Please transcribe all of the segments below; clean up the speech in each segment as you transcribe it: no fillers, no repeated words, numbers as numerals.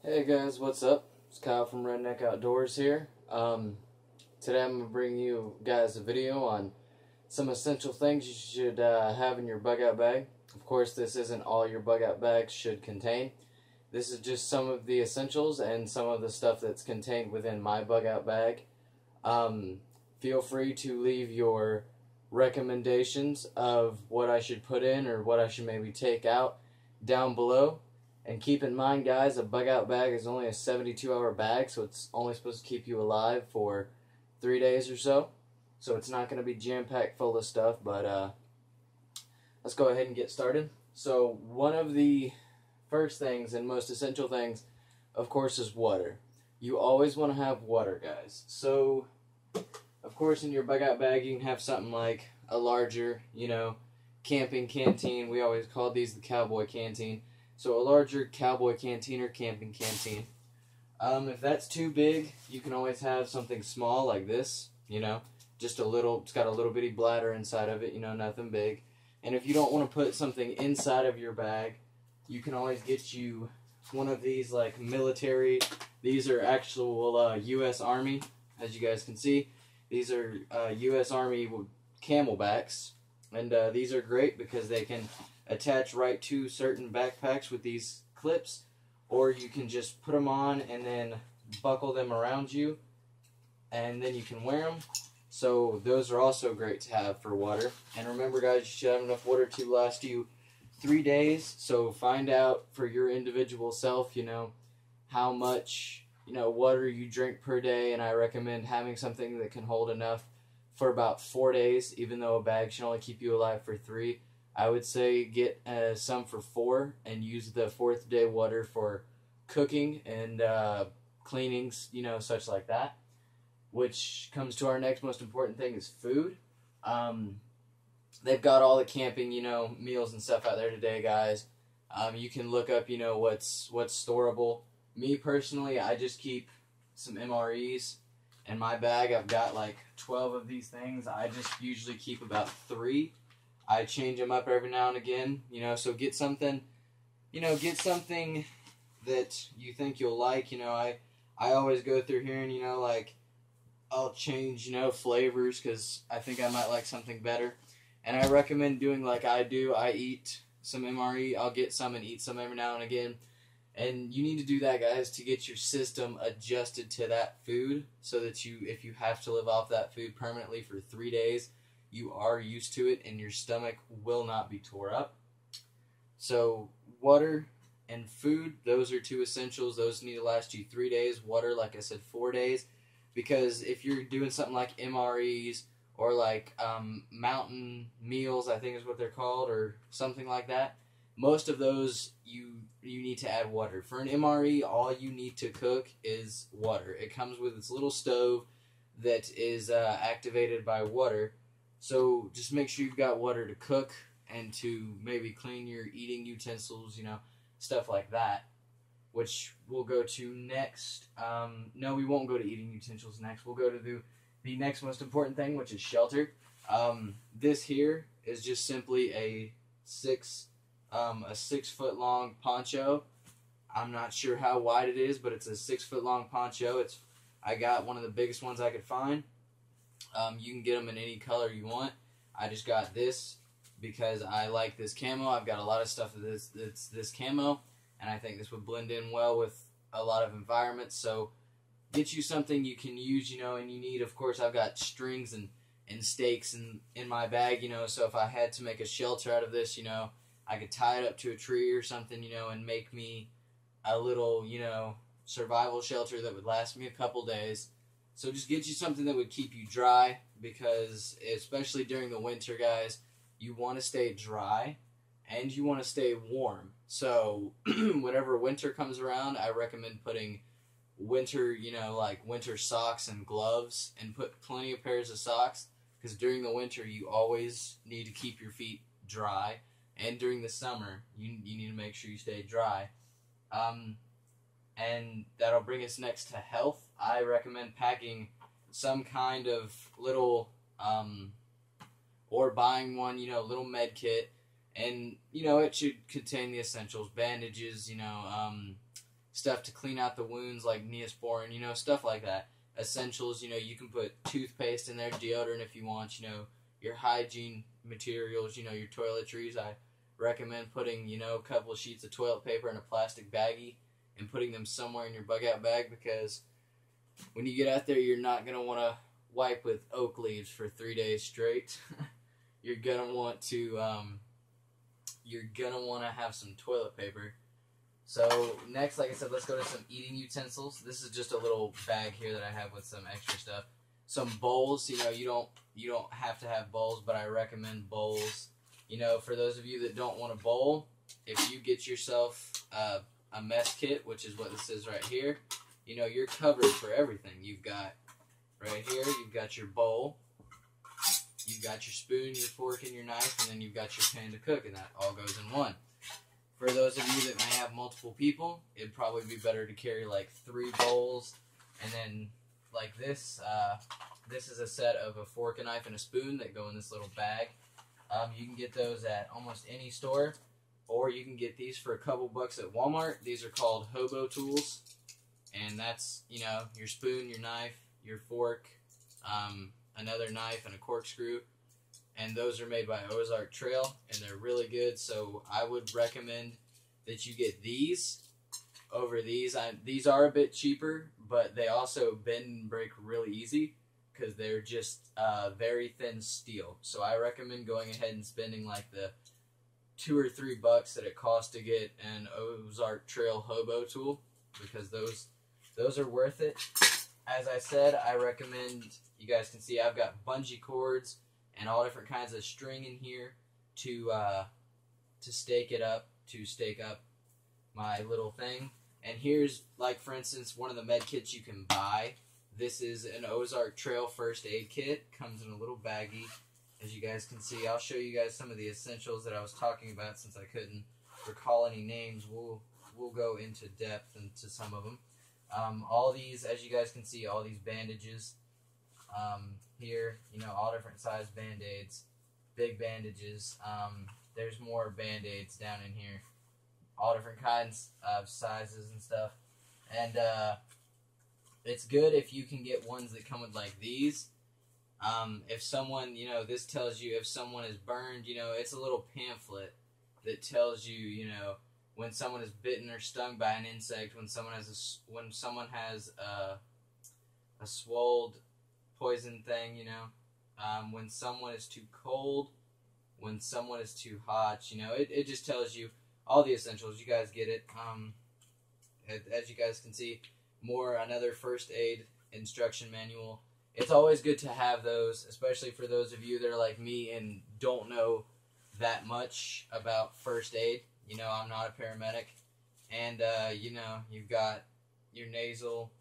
Hey guys, what's up? It's Kyle from Redneck Outdoors here. Today I'm going to bring you guys a video on some essential things you should have in your bug out bag. Of course, this isn't all your bug out bags should contain. This is just some of the essentials and some of the stuff that's contained within my bug out bag. Feel free to leave your recommendations of what I should put in or what I should maybe take out down below. And keep in mind, guys, a bug out bag is only a 72-hour bag, so it's only supposed to keep you alive for 3 days or so. So it's not going to be jam-packed full of stuff, but let's go ahead and get started. So one of the first things and most essential things, of course, is water. You always want to have water, guys. So, of course, in your bug out bag, you can have something like a larger, camping canteen. We always called these the cowboy canteen. So a larger cowboy canteen or camping canteen. If that's too big, you can always have something small like this, just a little, it's got a little bitty bladder inside of it, nothing big. And if you don't want to put something inside of your bag, you can always get you one of these like military, these are actual U.S. Army, as you guys can see. These are U.S. Army camelbacks, and these are great because they can attach right to certain backpacks with these clips, or you can just put them on and then buckle them around you, and then you can wear them. So those are also great to have for water. And remember, guys, you should have enough water to last you 3 days. So find out for your individual self, how much water you drink per day, and I recommend having something that can hold enough for about 4 days, even though a bag should only keep you alive for 3. I would say get some for 4 and use the 4th day water for cooking and cleanings, such like that. Which comes to our next most important thing is food. They've got all the camping, meals and stuff out there today, guys. You can look up, what's storable. Me personally, I just keep some MREs in my bag. I've got like 12 of these things. I just usually keep about 3. I change them up every now and again, so get something, that you think you'll like. I always go through here and, like, I'll change, flavors because I think I might like something better. And I recommend doing like I do. I eat some MRE. I'll get some and eat some every now and again. And you need to do that, guys, to get your system adjusted to that food so that if you have to live off that food permanently for 3 days, you are used to it and your stomach will not be tore up. So water and food, those are 2 essentials. Those need to last you 3 days. Water, like I said, 4 days. Because if you're doing something like MREs or like mountain meals, I think is what they're called, or something like that, most of those you need to add water. For an MRE, all you need to cook is water. It comes with its little stove that is activated by water. So just make sure you've got water to cook and to maybe clean your eating utensils, stuff like that, which we'll go to next. No, we won't go to eating utensils next. We'll go to the next most important thing, which is shelter. This here is just simply a 6 foot long poncho. I'm not sure how wide it is, but it's a 6 foot long poncho. I got one of the biggest ones I could find. You can get them in any color you want. I just got this because I like this camo. I've got a lot of stuff that's this camo, and I think this would blend in well with a lot of environments. So get you something you can use, and you need, of course, I've got strings and stakes in my bag, so if I had to make a shelter out of this, I could tie it up to a tree or something, and make me a little, survival shelter that would last me a couple days. So just get you something that would keep you dry, because especially during the winter, guys, you want to stay dry and you want to stay warm. So whenever winter comes around, I recommend putting winter, like winter socks and gloves, and put plenty of pairs of socks, because during the winter you always need to keep your feet dry, and during the summer you need to make sure you stay dry. And that'll bring us next to health. I recommend packing some kind of little, or buying one, little med kit. And, it should contain the essentials, bandages, stuff to clean out the wounds like Neosporin, you know, stuff like that. Essentials, you know, you can put toothpaste in there, deodorant if you want, you know, your hygiene materials, you know, your toiletries. I recommend putting, you know, a couple of sheets of toilet paper in a plastic baggie and putting them somewhere in your bug out bag, because when you get out there, you're not going to want to wipe with oak leaves for 3 days straight. You're going to want to have some toilet paper. So next, like I said, let's go to some eating utensils. This is just a little bag here that I have with some extra stuff. Some bowls. You know, you don't have to have bowls, but I recommend bowls. You know, for those of you that don't want a bowl, if you get yourself a mess kit, which is what this is right here, you know, you're covered for everything. You've got right here, you've got your bowl, you've got your spoon, your fork, and your knife, and then you've got your pan to cook, and that all goes in one. For those of you that may have multiple people, it'd probably be better to carry like 3 bowls, and then like this. This is a set of a fork, a knife, and a spoon that go in this little bag. You can get those at almost any store, or you can get these for a couple bucks at Walmart. These are called hobo tools, and that's, you know, your spoon, your knife, your fork, another knife, and a corkscrew. And those are made by Ozark Trail, and they're really good. So I would recommend that you get these over these. These are a bit cheaper, but they also bend and break really easy because they're just very thin steel. So I recommend going ahead and spending like the $2 or $3 that it costs to get an Ozark Trail hobo tool, because those are worth it. As I said, I recommend, you guys can see I've got bungee cords and all different kinds of string in here to stake up my little thing. And here's, like, for instance, one of the med kits you can buy. This is an Ozark Trail first aid kit. Comes in a little baggie, as you guys can see. I'll show you guys some of the essentials that I was talking about. Since I couldn't recall any names, we'll go into depth into some of them. All these, as you guys can see, all these bandages. Here, you know, all different size band-aids, big bandages. There's more band-aids down in here, all different kinds of sizes and stuff. And it's good if you can get ones that come with like these. If someone, you know, this tells you if someone is burned, you know, it's a little pamphlet that tells you, you know, when someone is bitten or stung by an insect, when someone has a swolled poison thing, you know, when someone is too cold, when someone is too hot, you know, it just tells you all the essentials. You guys get it. As you guys can see, another first aid instruction manual. It's always good to have those, especially for those of you that are like me and don't know that much about first aid. You know, I'm not a paramedic, and you know, you've got your nasal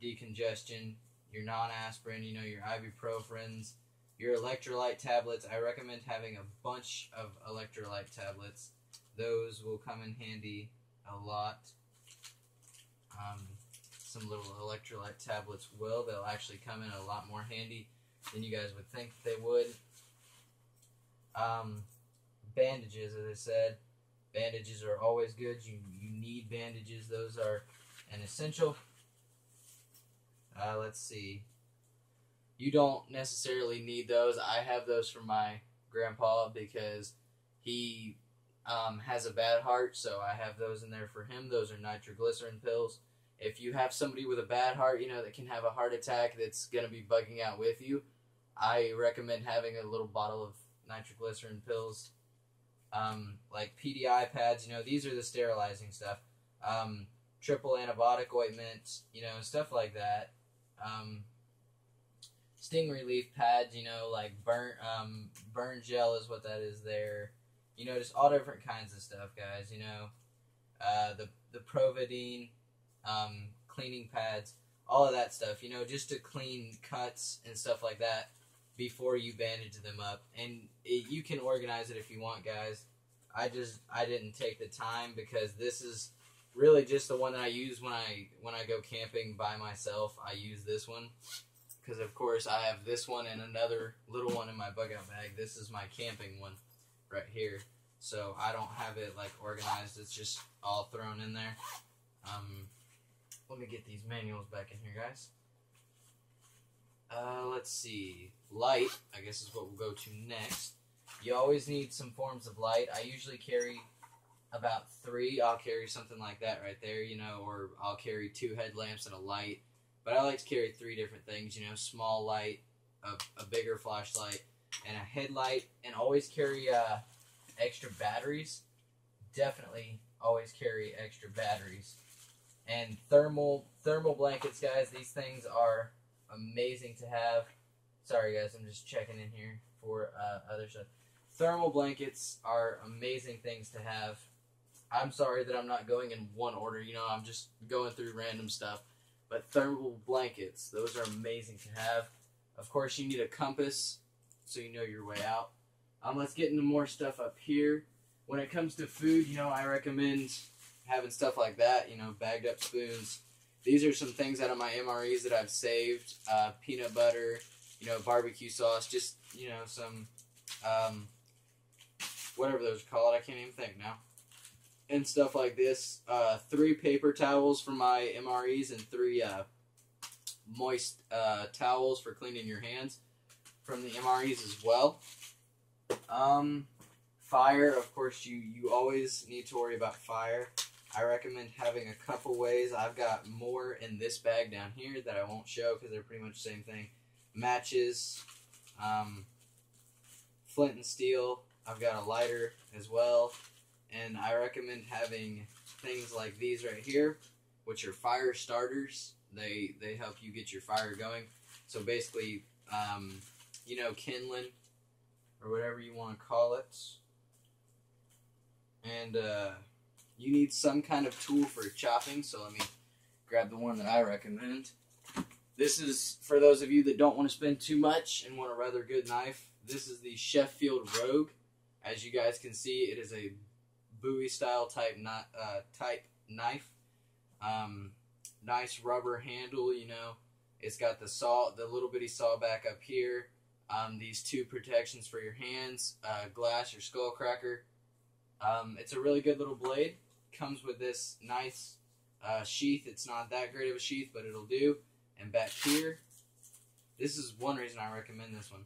decongestion, your non-aspirin, you know, your ibuprofens, your electrolyte tablets. I recommend having a bunch of electrolyte tablets. Those will come in handy a lot. Some little electrolyte tablets they'll actually come in a lot more handy than you guys would think they would. Bandages, as I said. Bandages are always good. You need bandages. Those are an essential. Let's see. You don't necessarily need those. I have those from my grandpa because he has a bad heart, so I have those in there for him. Those are nitroglycerin pills. If you have somebody with a bad heart, you know, that can have a heart attack that's going to be bugging out with you, I recommend having a little bottle of nitroglycerin pills. Like PDI pads, you know, these are the sterilizing stuff. Triple antibiotic ointment, you know, stuff like that. Sting relief pads, you know, like burn gel is what that is there. You know, just all different kinds of stuff, guys, you know. The Providine, cleaning pads, all of that stuff, you know, just to clean cuts and stuff like that before you bandage them up. And you can organize it if you want, guys. I didn't take the time because this is really just the one that I use when I go camping by myself. I use this one because, of course, I have this one and another little one in my bug out bag. This is my camping one right here. So I don't have it like organized. It's just all thrown in there. Let me get these manuals back in here, guys. Let's see. Light, I guess, is what we'll go to next. You always need some forms of light. I usually carry about 3. I'll carry something like that right there, you know, or I'll carry 2 headlamps and a light. But I like to carry 3 different things, you know, small light, a bigger flashlight, and a headlight. And always carry extra batteries. Definitely always carry extra batteries. And thermal blankets, guys. These things are amazing to have. Sorry, guys, I'm just checking in here for other stuff. Thermal blankets are amazing things to have. I'm sorry that I'm not going in one order. You know, I'm just going through random stuff. But thermal blankets, those are amazing to have. Of course, you need a compass so you know your way out. Let's get into more stuff up here. When it comes to food, you know, I recommend having stuff like that, you know, bagged up spoons. These are some things out of my MREs that I've saved. Peanut butter, you know, barbecue sauce, just, you know, some, whatever those are called, I can't even think now. And stuff like this. 3 paper towels for my MREs and 3 moist towels for cleaning your hands from the MREs as well. Fire, of course, you always need to worry about fire. I recommend having a couple ways. I've got more in this bag down here that I won't show because they're pretty much the same thing. Matches, flint and steel. I've got a lighter as well. And I recommend having things like these right here, which are fire starters. They help you get your fire going. So basically, you know, kindling, or whatever you want to call it. And you need some kind of tool for chopping, so let me grab the one that I recommend. This is for those of you that don't want to spend too much and want a rather good knife. This is the Sheffield Rogue. As you guys can see, it is a Bowie style type knife. Nice rubber handle, you know. It's got the little bitty saw back up here. These 2 protections for your hands, glass or skull cracker. It's a really good little blade. Comes with this nice sheath. It's not that great of a sheath, but it'll do. And back here, this is one reason I recommend this one.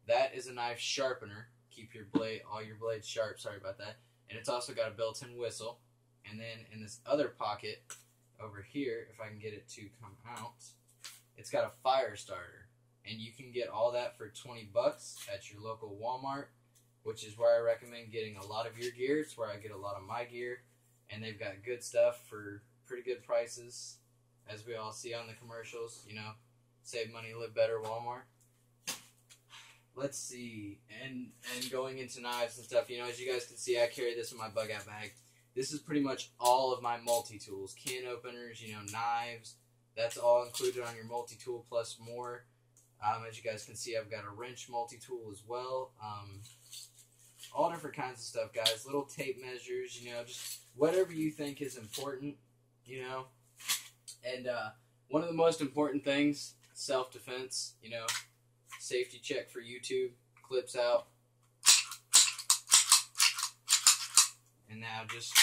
That is a knife sharpener. Keep your all your blades sharp. Sorry about that. And it's also got a built-in whistle. And then in this other pocket over here, if I can get it to come out, it's got a fire starter. And you can get all that for 20 bucks at your local Walmart, which is where I recommend getting a lot of your gear. It's where I get a lot of my gear. And they've got good stuff for pretty good prices, as we all see on the commercials. You know, save money, live better, Walmart. Let's see, and going into knives and stuff, you know, as you guys can see, I carry this in my bug out bag. This is pretty much all of my multi-tools, can openers, you know, knives. That's all included on your multi-tool plus more. As you guys can see, I've got a wrench multi-tool as well. All different kinds of stuff, guys. Little tape measures, you know, just whatever you think is important, you know. And one of the most important things, self-defense, you know. Safety check for YouTube, clips out. And now just,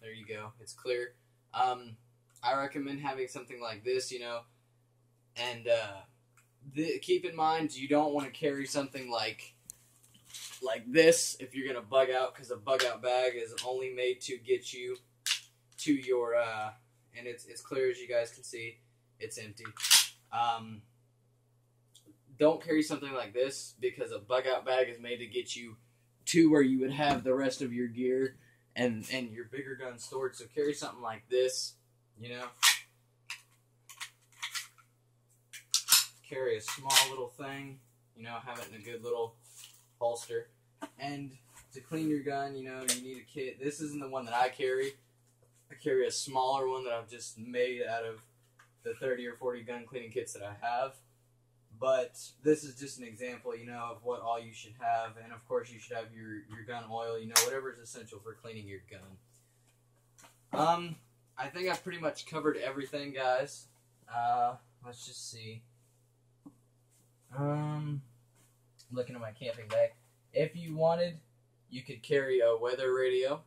there you go, it's clear. I recommend having something like this, you know, and keep in mind you don't want to carry something like this if you're going to bug out, because a bug out bag is only made to get you to your, and it's clear as you guys can see, it's empty. Don't carry something like this, because a bug out bag is made to get you to where you would have the rest of your gear and your bigger gun stored. So carry something like this, you know. Carry a small little thing, you know, have it in a good little holster. And to clean your gun, you know, you need a kit. This isn't the one that I carry. I carry a smaller one that I've just made out of the 30 or 40 gun cleaning kits that I have. But this is just an example, you know, of what all you should have. And, of course, you should have your gun oil, you know, whatever is essential for cleaning your gun. I think I've pretty much covered everything, guys. Let's just see. Looking at my camping bag. If you wanted, you could carry a weather radio.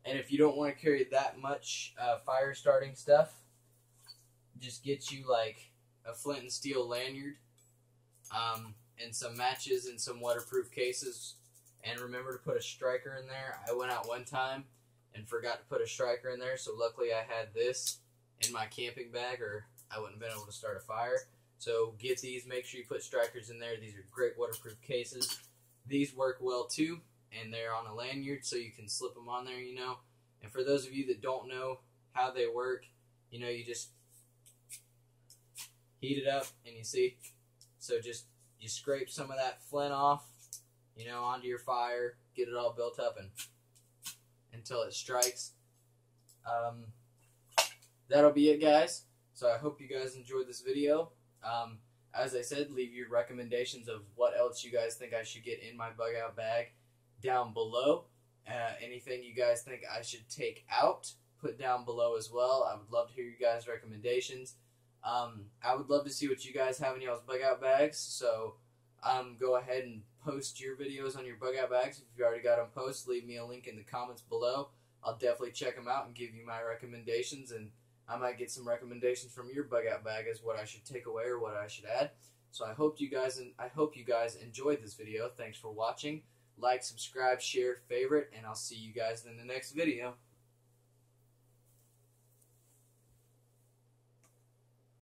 And if you don't want to carry that much fire starting stuff, just get you like a flint and steel lanyard, and some matches and some waterproof cases. And remember to put a striker in there. I went out one time and forgot to put a striker in there, so luckily I had this in my camping bag, or I wouldn't have been able to start a fire. So get these, make sure you put strikers in there. These are great waterproof cases. These work well too, and they're on a lanyard, so you can slip them on there, you know. And for those of you that don't know how they work, you know, you just heat it up, and you see. So just, you scrape some of that flint off, you know, onto your fire, get it all built up and until it strikes. That'll be it, guys. So I hope you guys enjoyed this video. As I said, leave your recommendations of what else you guys think I should get in my bug out bag down below. Anything you guys think I should take out, put down below as well. I would love to hear you guys' recommendations. I would love to see what you guys have in y'all's bug out bags. So go ahead and post your videos on your bug out bags. If you already got them posted, leave me a link in the comments below. I'll definitely check them out and give you my recommendations, and I might get some recommendations from your bug out bag as what I should take away or what I should add. So I hope you guys enjoyed this video. Thanks for watching. Like, subscribe, share, favorite, and I'll see you guys in the next video.